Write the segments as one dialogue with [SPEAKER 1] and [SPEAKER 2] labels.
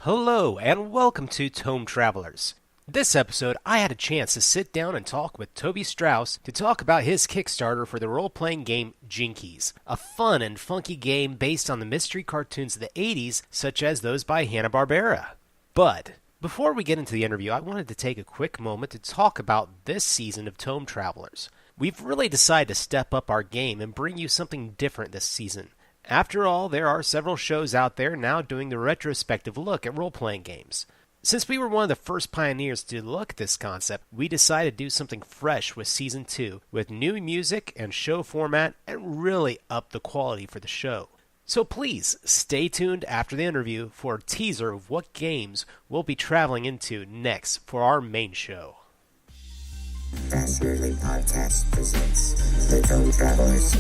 [SPEAKER 1] Hello, and welcome to Tome Travelers. This episode, I had a chance to sit down and talk with Toby Strauss to talk about his Kickstarter for the role-playing game Jinkies, a fun and funky game based on the mystery cartoons of the 80s, such as those by Hanna-Barbera. But before we get into the interview, I wanted to take a quick moment to talk about this season of Tome Travelers. We've really decided to step up our game and bring you something different this season. After all, there are several shows out there now doing the retrospective look at role-playing games. Since we were one of the first pioneers to look at this concept, we decided to do something fresh with Season 2, with new music and show format, and really up the quality for the show. So please, stay tuned after the interview for a teaser of what games we'll be traveling into next for our main show.
[SPEAKER 2] Fast Yearly Podcast presents The Tome Travelers.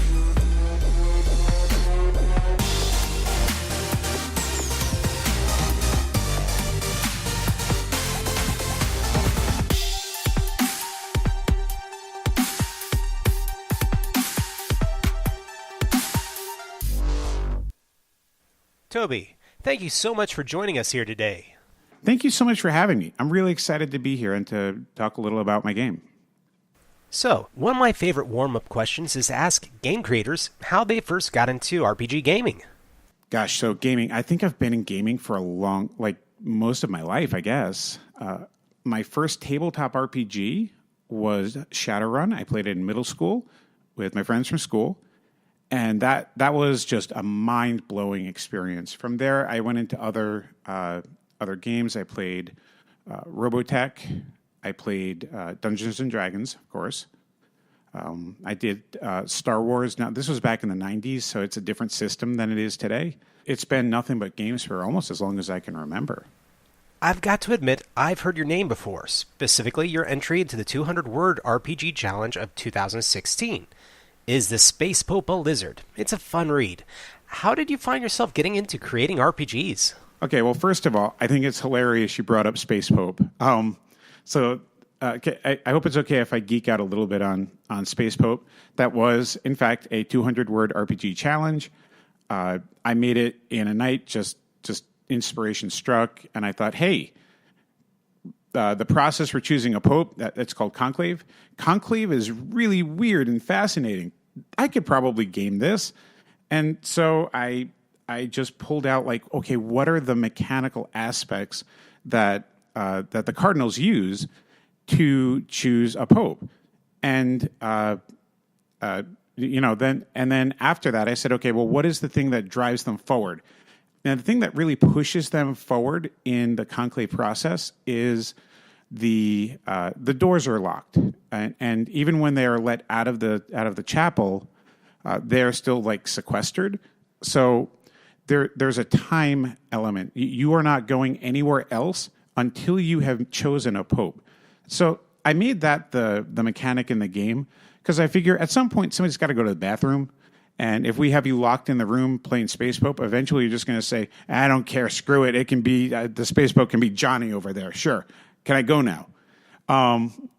[SPEAKER 1] Toby, thank you so much for joining us here today.
[SPEAKER 3] Thank you so much for having me. I'm really excited to be here and to talk a little about my game.
[SPEAKER 1] So, one of my favorite warm-up questions is to ask game creators how they first got into RPG gaming.
[SPEAKER 3] Gosh, so gaming, I think I've been in gaming for most of my life, I guess. My first tabletop RPG was Shadowrun. I played it in middle school with my friends from school. And that was just a mind-blowing experience. From there, I went into other games. I played Robotech. I played Dungeons and Dragons, of course. I did Star Wars. Now, this was back in the 90s, so it's a different system than it is today. It's been nothing but games for almost as long as I can remember.
[SPEAKER 1] I've got to admit, I've heard your name before, specifically your entry into the 200-word RPG challenge of 2016. Is the Space Pope a Lizard? It's a fun read. How did you find yourself getting into creating RPGs?
[SPEAKER 3] Okay, well, first of all, I think it's hilarious you brought up Space Pope. I hope it's okay if I geek out a little bit on Space Pope. That was, in fact, a 200-word RPG challenge. I made it in a night, just inspiration struck, and I thought, hey, the process for choosing a pope, that's called conclave. Conclave is really weird and fascinating. I could probably game this. And so I just pulled out okay, what are the mechanical aspects that the cardinals use to choose a pope? And then after that, I said, okay, well, what is the thing that drives them forward? Now, the thing that really pushes them forward in the conclave process is the doors are locked, and even when they are let out of the chapel, they're still sequestered. So there's a time element. You are not going anywhere else until you have chosen a pope. So I made that the mechanic in the game because I figure at some point somebody's got to go to the bathroom. And if we have you locked in the room playing Space Pope, eventually you're just going to say, I don't care, screw it. It can be, the Space Pope can be Johnny over there. Sure. Can I go now?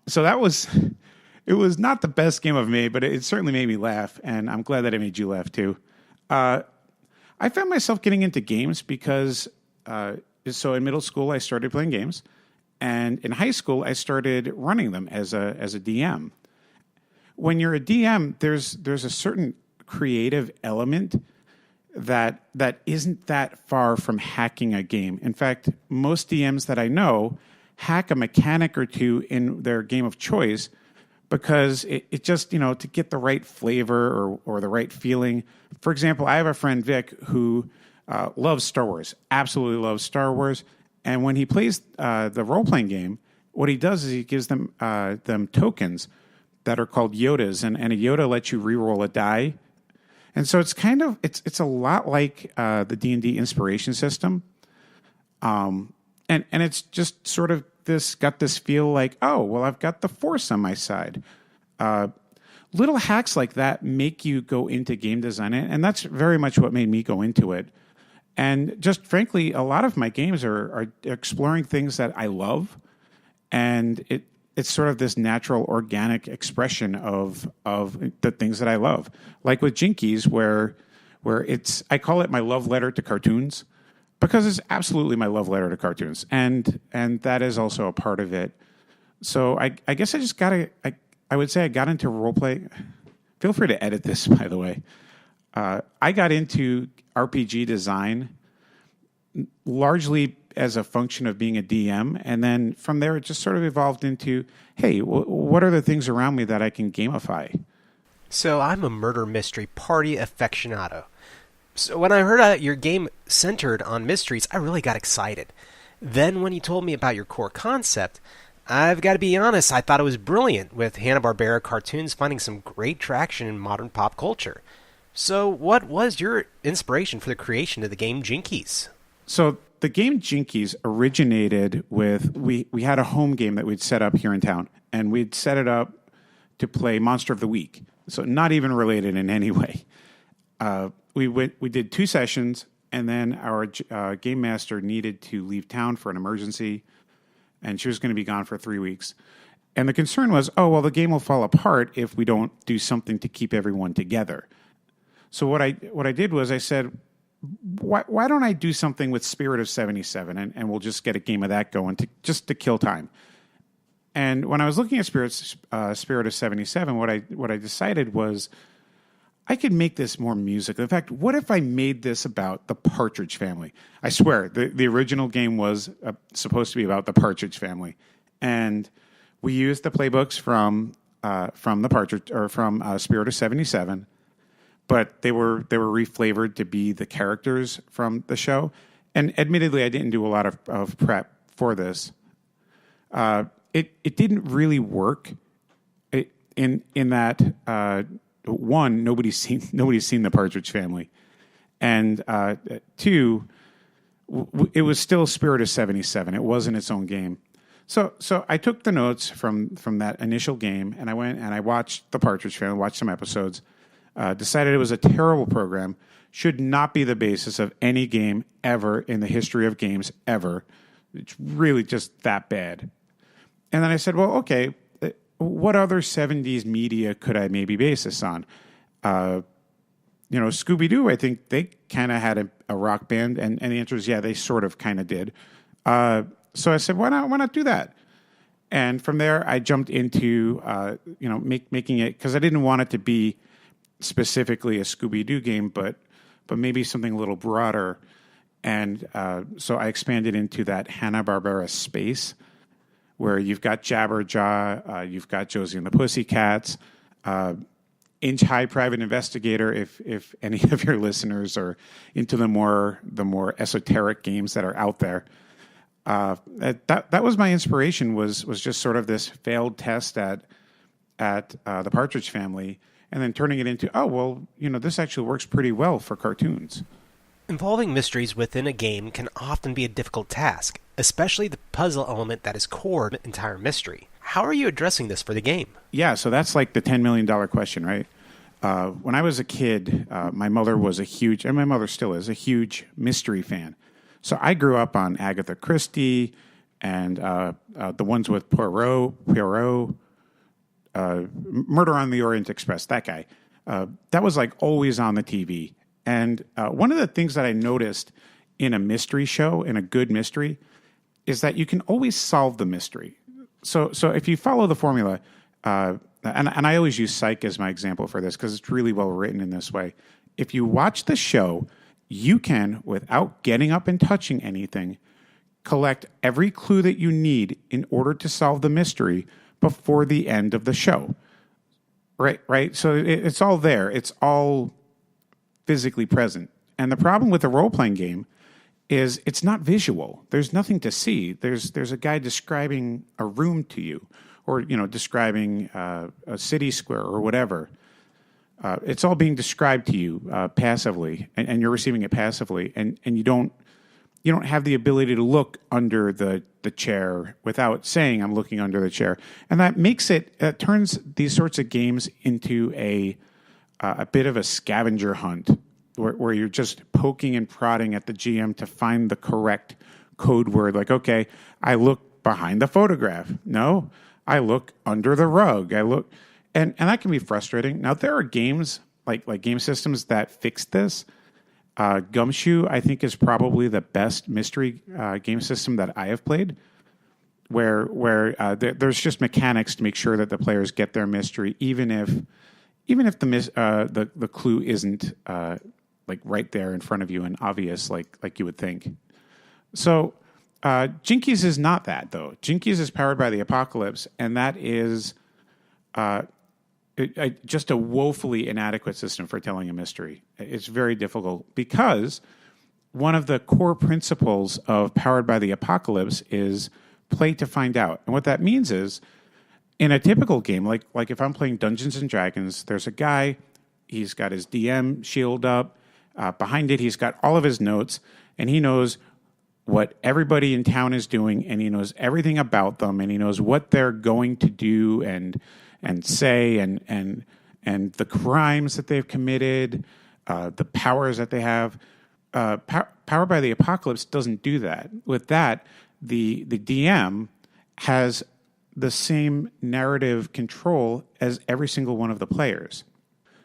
[SPEAKER 3] So it was not the best game I've made, but it certainly made me laugh. And I'm glad that it made you laugh too. I found myself getting into games because, so in middle school, I started playing games. And in high school, I started running them as a DM. When you're a DM, there's a certain creative element that isn't that far from hacking a game. In fact, most DMs that I know hack a mechanic or two in their game of choice because it just, to get the right flavor or the right feeling. For example, I have a friend, Vic, who loves Star Wars, absolutely loves Star Wars. And when he plays the role-playing game, what he does is he gives them tokens that are called Yodas, and a Yoda lets you re-roll a die. And so it's it's a lot like the D&D inspiration system. And it's just sort of got this feel like, oh, well, I've got the Force on my side. Little hacks like that make you go into game design, and that's very much what made me go into it. And just frankly, a lot of my games are exploring things that I love, and it's sort of this natural, organic expression of the things that I love. Like with Jinkies, where it's, I call it my love letter to cartoons. Because it's absolutely my love letter to cartoons, and that is also a part of it. So I guess I just I would say I got into role play. Feel free to edit this, by the way. I got into RPG design largely as a function of being a DM, and then from there it just sort of evolved into, hey, what are the things around me that I can gamify?
[SPEAKER 1] So I'm a murder mystery party aficionado. So when I heard your game centered on mysteries, I really got excited. Then when you told me about your core concept, I've got to be honest, I thought it was brilliant, with Hanna-Barbera cartoons finding some great traction in modern pop culture. So what was your inspiration for the creation of the game Jinkies?
[SPEAKER 3] So the game Jinkies originated with, we had a home game that we'd set up here in town, and we'd set it up to play Monster of the Week. So not even related in any way. We did 2 sessions, and then our game master needed to leave town for an emergency, and she was going to be gone for 3 weeks. And the concern was, oh, well, the game will fall apart if we don't do something to keep everyone together. So what I did was I said, why don't I do something with Spirit of 77, and we'll just get a game of that going just to kill time. And when I was looking at Spirit of 77, what I decided was I could make this more musical. In fact, what if I made this about the Partridge Family? I swear, the original game was supposed to be about the Partridge Family, and we used the playbooks from the Partridge or from Spirit of 77, but they were reflavored to be the characters from the show. And admittedly, I didn't do a lot of prep for this. It didn't really work in that. One, nobody's seen the Partridge Family, and 2, it was still Spirit of 77. It wasn't its own game. So I took the notes from that initial game, and I went and I watched the Partridge Family, watched some episodes, decided it was a terrible program, should not be the basis of any game ever in the history of games ever. It's really just that bad. And then I said, well, okay, what other 70s media could I maybe base this on? Scooby-Doo, I think they kind of had a rock band, and the answer is, yeah, they sort of kind of did. So I said, why not do that? And from there, I jumped into, making it, because I didn't want it to be specifically a Scooby-Doo game, but maybe something a little broader. And so I expanded into that Hanna-Barbera space, where you've got Jabberjaw, you've got Josie and the Pussycats, Inch High Private Investigator, if any of your listeners are into the more esoteric games that are out there. That was my inspiration, was just sort of this failed test at the Partridge Family, and then turning it into, this actually works pretty well for cartoons.
[SPEAKER 1] Involving mysteries within a game can often be a difficult task, especially the puzzle element that is core to the entire mystery. How are you addressing this for the game?
[SPEAKER 3] Yeah, so that's like the $10 million question, right? When I was a kid, my mother was and my mother still is, a huge mystery fan. So I grew up on Agatha Christie and the ones with Poirot, Murder on the Orient Express, that guy. That was like always on the TV. And one of the things that I noticed in a mystery show, in a good mystery, is that you can always solve the mystery. So if you follow the formula, and I always use Psych as my example for this because it's really well written in this way. If you watch the show, you can, without getting up and touching anything, collect every clue that you need in order to solve the mystery before the end of the show. Right? So it's all there. It's all physically present. And the problem with a role-playing game is it's not visual. There's nothing to see. There's a guy describing a room to you, or describing a city square or whatever. It's all being described to you passively, and you're receiving it passively, and you don't have the ability to look under the chair without saying I'm looking under the chair, and that makes it turns these sorts of games into a bit of a scavenger hunt, where you're just poking and prodding at the GM to find the correct code word. Like, okay, I look behind the photograph. No, I look under the rug. I look, and that can be frustrating. Now, there are games like game systems that fix this. Gumshoe, I think, is probably the best mystery game system that I have played, where there's just mechanics to make sure that the players get their mystery, even if the clue isn't like right there in front of you and obvious like you would think. So Jinkies is not that, though. Jinkies is powered by the apocalypse, and that is just a woefully inadequate system for telling a mystery. It's very difficult because one of the core principles of Powered by the Apocalypse is play to find out. And what that means is, in a typical game, like if I'm playing Dungeons and Dragons, there's a guy, he's got his DM shield up. Behind it, he's got all of his notes, and he knows what everybody in town is doing, and he knows everything about them, and he knows what they're going to do and say, and the crimes that they've committed, the powers that they have. Powered by the Apocalypse doesn't do that. With that, the DM has the same narrative control as every single one of the players.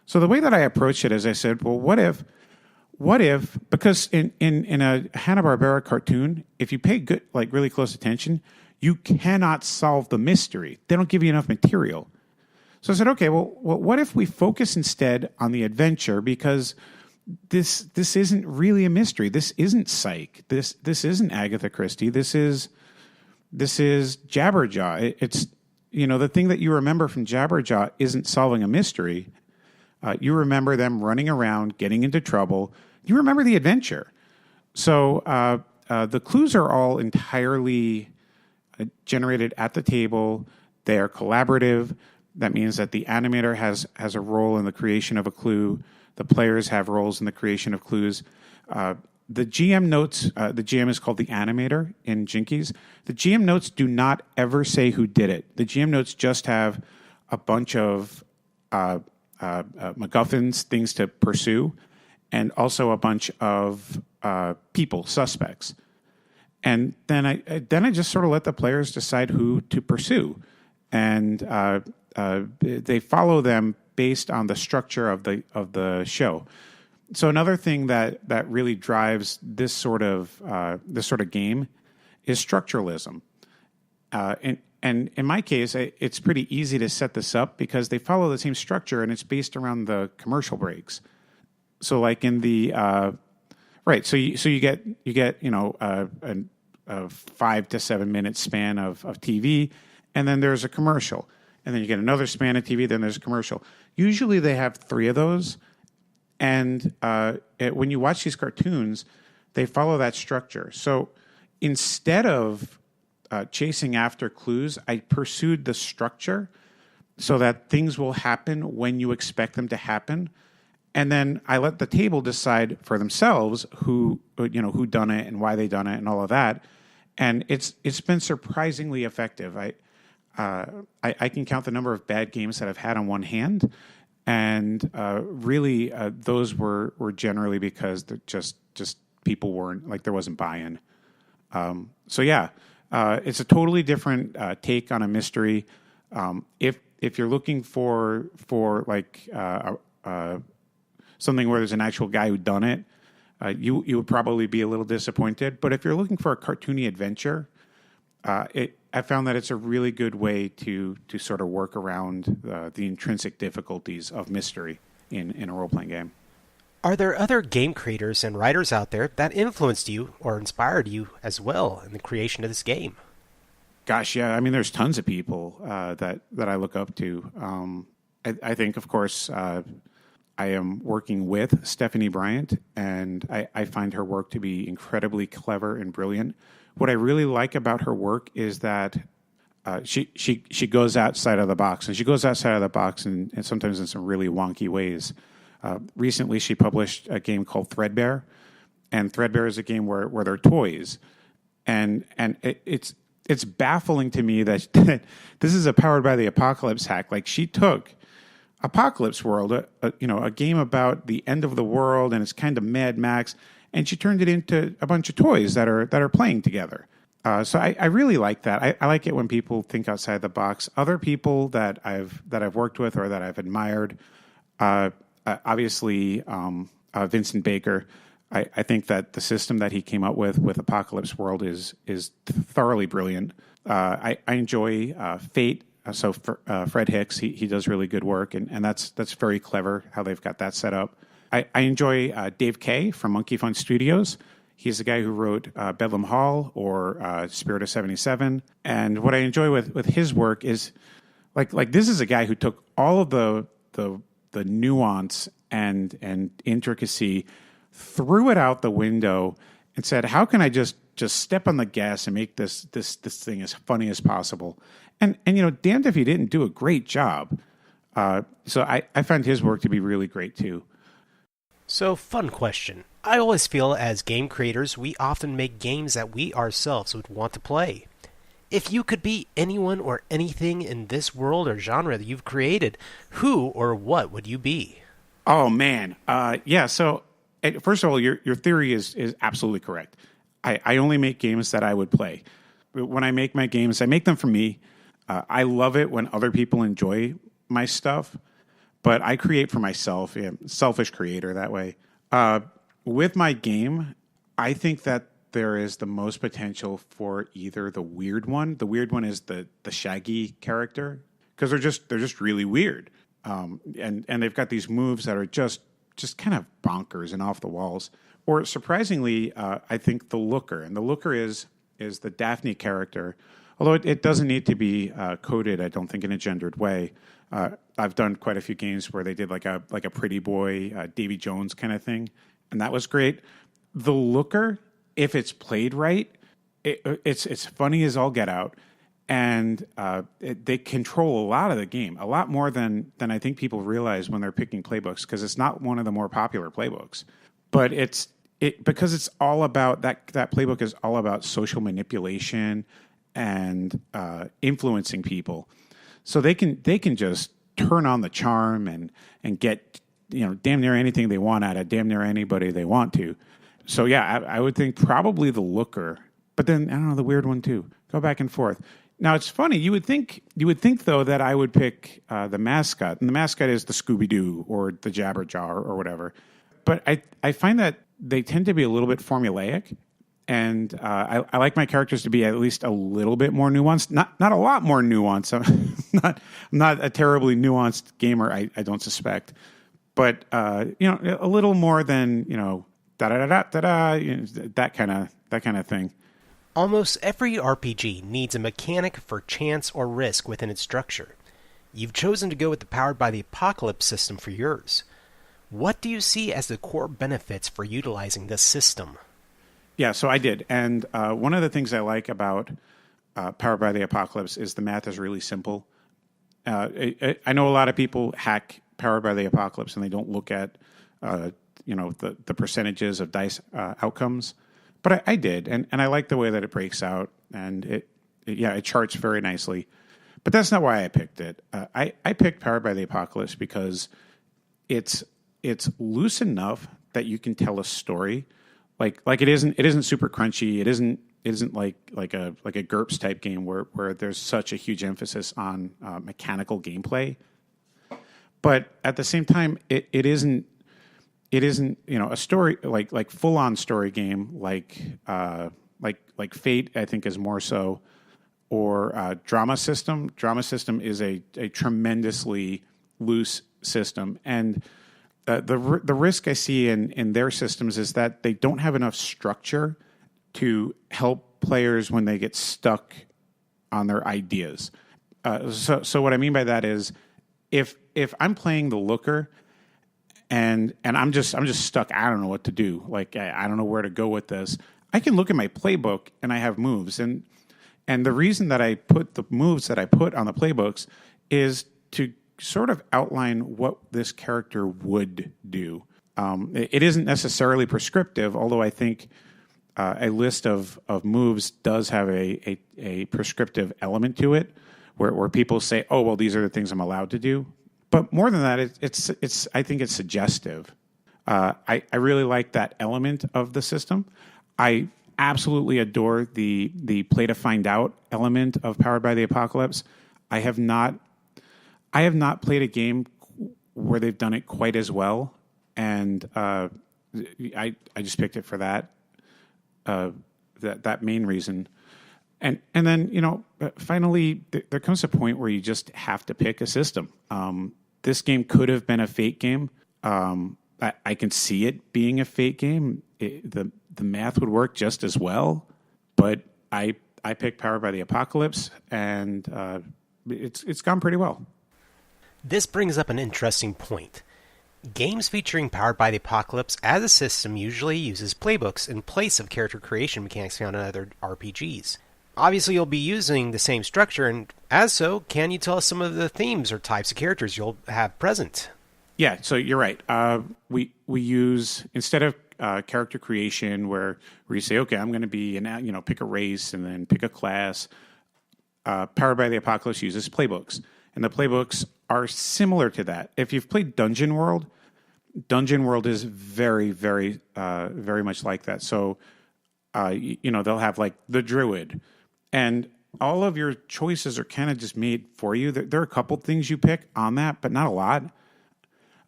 [SPEAKER 3] So the way that I approached it is I said, well, what if, because in a Hanna-Barbera cartoon, if you pay good, like really close attention, you cannot solve the mystery. They don't give you enough material. So I said, okay, well, what if we focus instead on the adventure, because this isn't really a mystery. This isn't Psych. This isn't Agatha Christie. This is Jabberjaw. It's the thing that you remember from Jabberjaw isn't solving a mystery. You remember them running around, getting into trouble. You remember the adventure. So the clues are all entirely generated at the table. They are collaborative. That means that the animator has a role in the creation of a clue. The players have roles in the creation of clues. The GM notes, the GM is called the animator in Jinkies. The GM notes do not ever say who did it. The GM notes just have a bunch of MacGuffins, things to pursue, and also a bunch of people, suspects. And then I just sort of let the players decide who to pursue. And they follow them based on the structure of the show. So another thing that really drives this sort of game is structuralism. And in my case, it's pretty easy to set this up because they follow the same structure, and it's based around the commercial breaks. So like in the right, so you get a 5 to 7 minute span of TV, and then there's a commercial. And then you get another span of TV, then there's a commercial. Usually they have 3 of those. And when you watch these cartoons, they follow that structure. So instead of chasing after clues, I pursued the structure so that things will happen when you expect them to happen. And then I let the table decide for themselves who done it and why they done it and all of that. And it's been surprisingly effective. I can count the number of bad games that I've had on one hand, and really those were generally because just people weren't, like, there wasn't buy-in. So yeah, it's a totally different take on a mystery. If you're looking for like something where there's an actual guy who done it, you would probably be a little disappointed. But if you're looking for a cartoony adventure, I found that it's a really good way to sort of work around the intrinsic difficulties of mystery in a role-playing game.
[SPEAKER 1] Are there other game creators and writers out there that influenced you or inspired you as well in the creation of this game?
[SPEAKER 3] Gosh, yeah. I mean, there's tons of people that I look up to. I think, of course, I am working with Stephanie Bryant, and I find her work to be incredibly clever and brilliant. What I really like about her work is that she goes outside of the box, and she goes outside of the box and sometimes in some really wonky ways. Recently, she published a game called Threadbare, and Threadbare is a game where they're toys, and it's baffling to me that this is a Powered by the Apocalypse hack. Like, she took Apocalypse World, a game about the end of the world, and it's kind of Mad Max, and she turned it into a bunch of toys that are playing together. So I really like that. I like it when people think outside the box. Other people that I've worked with or that I've admired, obviously Vincent Baker. I think that the system that he came up with Apocalypse World is thoroughly brilliant. I enjoy Fate. Fred Hicks, he does really good work, and that's very clever how they've got that set up. I enjoy Dave Kay from Monkey Fun Studios. He's the guy who wrote Bedlam Hall or Spirit of 77. And what I enjoy with his work is like this is a guy who took all of the nuance and intricacy, threw it out the window, and said, "How can I just step on the gas and make this thing as funny as possible?" And damned if he didn't do a great job. So I find his work to be really great too.
[SPEAKER 1] So, fun question. I always feel as game creators, we often make games that we ourselves would want to play. If you could be anyone or anything in this world or genre that you've created, who or what would you be?
[SPEAKER 3] Oh, man. Yeah, so first of all, your theory is absolutely correct. I only make games that I would play. When I make my games, I make them for me. I love it when other people enjoy my stuff. But I create for myself, selfish creator that way. With my game, I think that there is the most potential for either the weird one. The weird one is the Shaggy character because they're just really weird, and they've got these moves that are just kind of bonkers and off the walls. Or surprisingly, I think the Looker, and the Looker is the Daphne character. Although it doesn't need to be coded, I don't think, in a gendered way. I've done quite a few games where they did like a pretty boy, Davy Jones kind of thing, and that was great. The Looker, if it's played right, it's funny as all get out, and they control a lot of the game, a lot more than I think people realize when they're picking playbooks, because it's not one of the more popular playbooks. But because it's all about that playbook is all about social manipulation and influencing people. So they can just turn on the charm and get damn near anything they want out of damn near anybody they want to. So yeah, I would think probably the Looker, but then I don't know, the weird one too. Go back and forth. Now it's funny. You would think though that I would pick the mascot, and the mascot is the Scooby Doo or the Jabberjaw or whatever. But I find that they tend to be a little bit formulaic. And I like my characters to be at least a little bit more nuanced. Not a lot more nuanced. I'm not a terribly nuanced gamer, I don't suspect. But a little more than da da da da da, that kind of thing.
[SPEAKER 1] Almost every RPG needs a mechanic for chance or risk within its structure. You've chosen to go with the Powered by the Apocalypse system for yours. What do you see as the core benefits for utilizing this system?
[SPEAKER 3] Yeah, so I did. And one of the things I like about Powered by the Apocalypse is the math is really simple. I know a lot of people hack Powered by the Apocalypse and they don't look at the percentages of dice outcomes. But I did, and I like the way that it breaks out, and it charts very nicely. But that's not why I picked it. I picked Powered by the Apocalypse because it's loose enough that you can tell a story. Like it isn't super crunchy. It isn't like a GURPS type game where there's such a huge emphasis on mechanical gameplay. But at the same time, it isn't a story like full on story game like Fate, I think, is more so, or Drama System. Drama System is a tremendously loose system, and the risk I see in their systems is that they don't have enough structure to help players when they get stuck on their ideas. So what I mean by that is if I'm playing the Looker and I'm just stuck, I don't know what to do. Like I don't know where to go with this. I can look at my playbook and I have moves, and the reason that I put the moves that I put on the playbooks is to sort of outline what this character would do. It isn't necessarily prescriptive, although I think a list of moves does have a prescriptive element to it, where people say, "Oh, well, these are the things I'm allowed to do." But more than that, it's I think it's suggestive. I really like that element of the system. I absolutely adore the play to find out element of Powered by the Apocalypse. I have not played a game where they've done it quite as well. And I just picked it for that that main reason. And then, finally, there comes a point where you just have to pick a system. This game could have been a Fate game. I can see it being a Fate game. The math would work just as well, but I picked Powered by the Apocalypse, and it's gone pretty well.
[SPEAKER 1] This brings up an interesting point. Games featuring Powered by the Apocalypse as a system usually uses playbooks in place of character creation mechanics found in other RPGs. Obviously, you'll be using the same structure, and as so, can you tell us some of the themes or types of characters you'll have present?
[SPEAKER 3] Yeah, so you're right. We use, instead of character creation where you say, okay, I'm going to be pick a race and then pick a class. Powered by the Apocalypse uses playbooks, and the playbooks are similar to that. If you've played Dungeon World is very, very, very much like that. So, they'll have like the Druid, and all of your choices are kind of just made for you. There are a couple things you pick on that, but not a lot.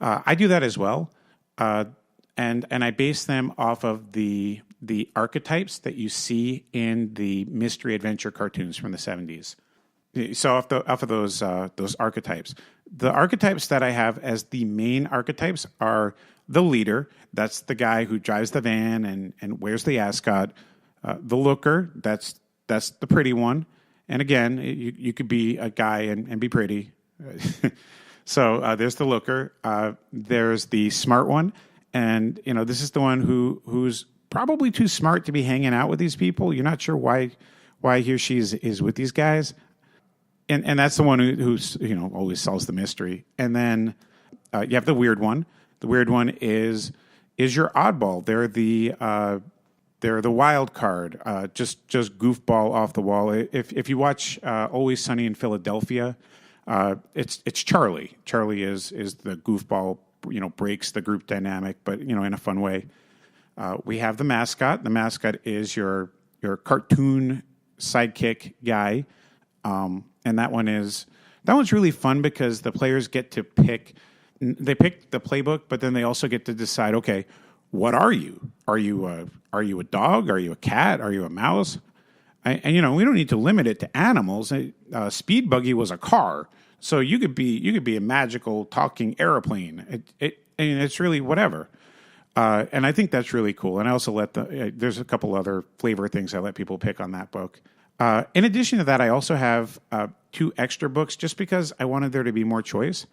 [SPEAKER 3] I do that as well. And I base them off of the archetypes that you see in the mystery adventure cartoons from the 70s. So off of those archetypes, the archetypes that I have as the main archetypes are the leader. That's the guy who drives the van and wears the ascot. The looker. That's the pretty one. And again, you could be a guy and be pretty. So there's the looker. There's the smart one. And, this is the one who's probably too smart to be hanging out with these people. You're not sure why he or she is with these guys. And that's the one who's always solves the mystery. And then you have the weird one. The weird one is your oddball. They're the wild card. Just goofball off the wall. If you watch Always Sunny in Philadelphia, it's Charlie. Charlie is the goofball. Breaks the group dynamic, but in a fun way. We have the mascot. The mascot is your cartoon sidekick guy. And that one's really fun because the players get to pick the playbook, but then they also get to decide, okay, what are you? Are you a dog? Are you a cat? Are you a mouse? And we don't need to limit it to animals. Speed Buggy was a car, so you could be a magical talking airplane. It's really whatever. And I think that's really cool. And I also there's a couple other flavor things I let people pick on that book. In addition to that, I also have 2 extra books just because I wanted there to be more choice.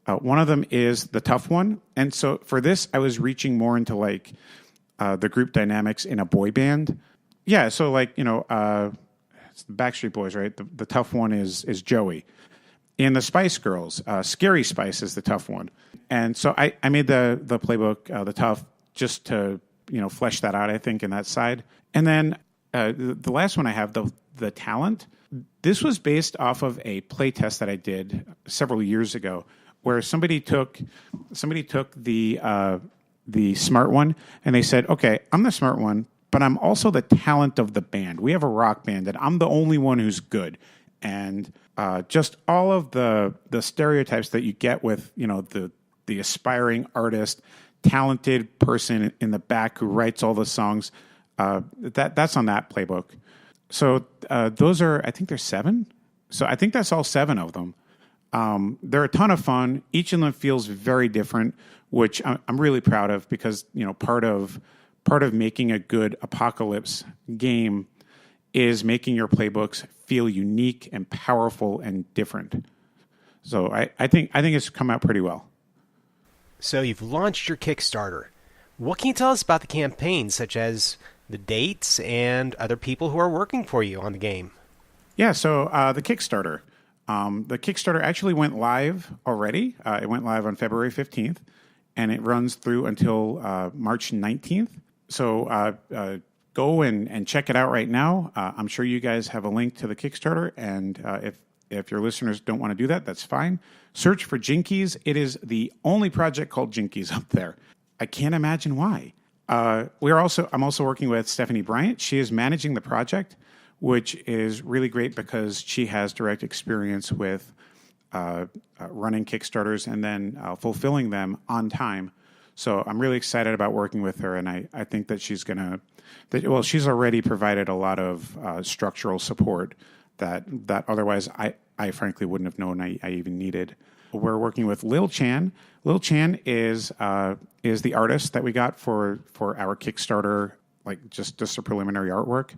[SPEAKER 3] One of them is the tough one. And so for this, I was reaching more into the group dynamics in a boy band. Yeah, so it's the Backstreet Boys, right? The tough one is Joey. In the Spice Girls, Scary Spice is the tough one. And so I made the playbook, the tough, just to flesh that out, I think, in that side. And then the last one I have, the talent. This was based off of a play test that I did several years ago, where somebody took the smart one and they said, okay, I'm the smart one, but I'm also the talent of the band. We have a rock band, and I'm the only one who's good. And just all of the stereotypes that you get with the aspiring artist, talented person in the back who writes all the songs. That's on that playbook. So those are, I think there's 7. So I think that's all 7 of them. They're a ton of fun. Each of them feels very different, which I'm really proud of because part of making a good apocalypse game is making your playbooks feel unique and powerful and different. So I think it's come out pretty well.
[SPEAKER 1] So you've launched your Kickstarter. What can you tell us about the campaign, such as the dates and other people who are working for you on the game?
[SPEAKER 3] Yeah, so the Kickstarter. The Kickstarter actually went live already. It went live on February 15th, and it runs through until March 19th. So go and check it out right now. I'm sure you guys have a link to the Kickstarter, and if your listeners don't want to do that, that's fine. Search for Jinkies. It is the only project called Jinkies up there. I can't imagine why. I'm also working with Stephanie Bryant. She is managing the project, which is really great because she has direct experience with running Kickstarters and then fulfilling them on time. So I'm really excited about working with her, and I think that she's she's already provided a lot of structural support that otherwise I frankly wouldn't have known I even needed. We're working with Lil Chan. Lil Chan is the artist that we got for our Kickstarter, like just a preliminary artwork.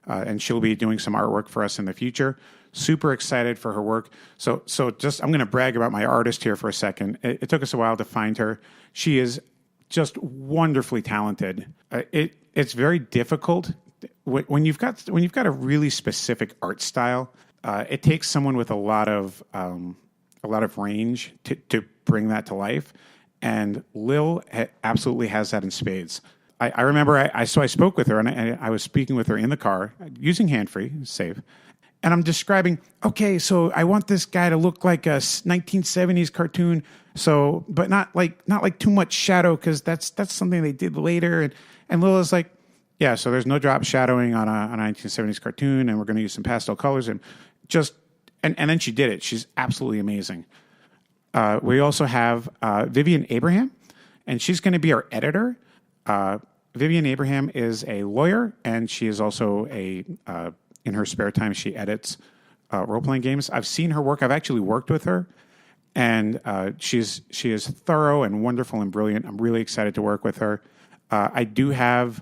[SPEAKER 3] And she'll be doing some artwork for us in the future. Super excited for her work. So just I'm going to brag about my artist here for a second. It took us a while to find her. She is just wonderfully talented. It's very difficult when you've got a really specific art style. It takes someone with a lot of range to bring that to life. And Lil absolutely has that in spades. I remember I spoke with her, and I was speaking with her in the car using hand-free, safe. And I'm describing, okay, so I want this guy to look like a 1970s cartoon, so but not like too much shadow, because that's something they did later. And Lila's like, yeah, so there's no drop shadowing on a 1970s cartoon, and we're going to use some pastel colors, and then she did it. She's absolutely amazing. We also have Vivian Abraham, and she's going to be our editor. Vivian Abraham is a lawyer, and she is also in her spare time, she edits role-playing games. I've seen her work. I've actually worked with her, and she is thorough and wonderful and brilliant. I'm really excited to work with her. I do have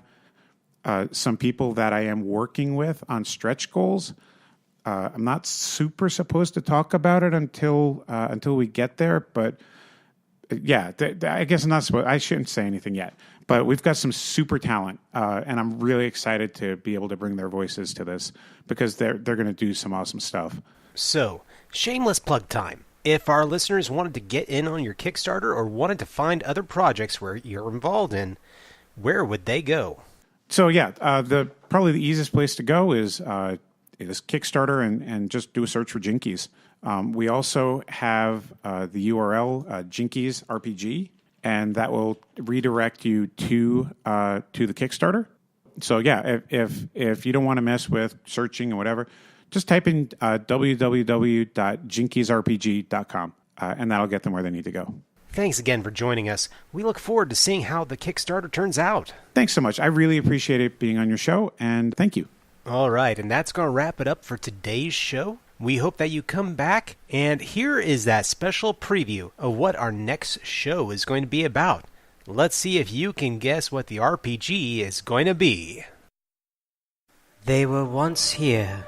[SPEAKER 3] some people that I am working with on stretch goals. I'm not super supposed to talk about it until we get there, but yeah, I guess I'm not supposed. I shouldn't say anything yet. But we've got some super talent, and I'm really excited to be able to bring their voices to this because they're going to do some awesome stuff.
[SPEAKER 1] So, shameless plug time. If our listeners wanted to get in on your Kickstarter or wanted to find other projects where you're involved in, where would they go? So
[SPEAKER 3] yeah, probably the easiest place to go is Kickstarter and just do a search for Jinkies. We also have the URL Jinkies RPG, and that will redirect you to the Kickstarter. So yeah, if you don't want to mess with searching or whatever, just type in www.jinkiesrpg.com, and that'll get them where they need to go.
[SPEAKER 1] Thanks again for joining us. We look forward to seeing how the Kickstarter turns out.
[SPEAKER 3] Thanks so much. I really appreciate it being on your show, and thank you.
[SPEAKER 1] All right, and that's going to wrap it up for today's show. We hope that you come back, and here is that special preview of what our next show is going to be about. Let's see if you can guess what the RPG is going to be. They were once here.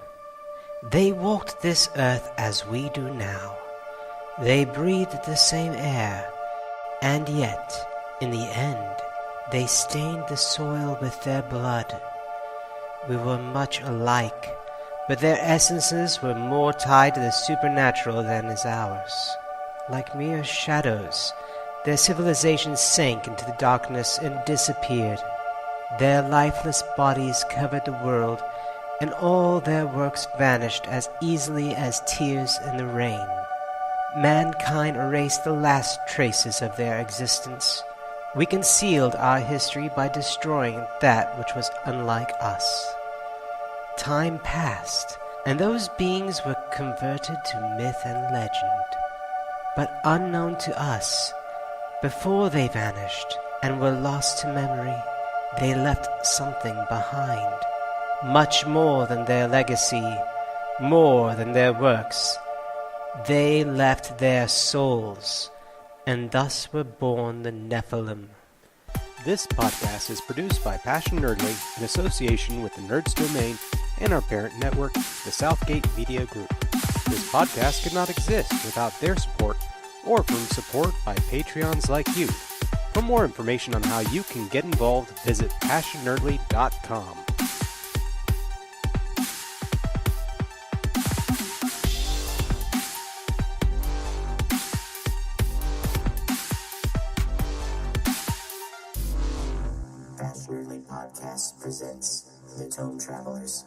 [SPEAKER 1] They walked this earth as we do now. They breathed the same air, and yet, in the end, they stained the soil with their blood. We were much alike, but their essences were more tied to the supernatural than is ours. Like mere shadows, their civilizations sank into the darkness and disappeared. Their lifeless bodies covered the world, and all their works vanished as easily as tears in the rain. Mankind erased the last traces of their existence. We concealed our history by destroying that which was unlike us. Time passed, and those beings were converted to myth and legend. But unknown to us, before they vanished and were lost to memory, they left something behind. Much more than their legacy, more than their works. They left their souls, and thus were born the Nephilim. This podcast is produced by Passion Nerdly in association with the Nerds Domain and our parent network, the Southgate Media Group. This podcast could not exist without their support or from support by Patreons like you. For more information on how you can get involved, visit PassionNerdly.com.
[SPEAKER 2] Passion Nerdly Podcast presents The Tome Travelers.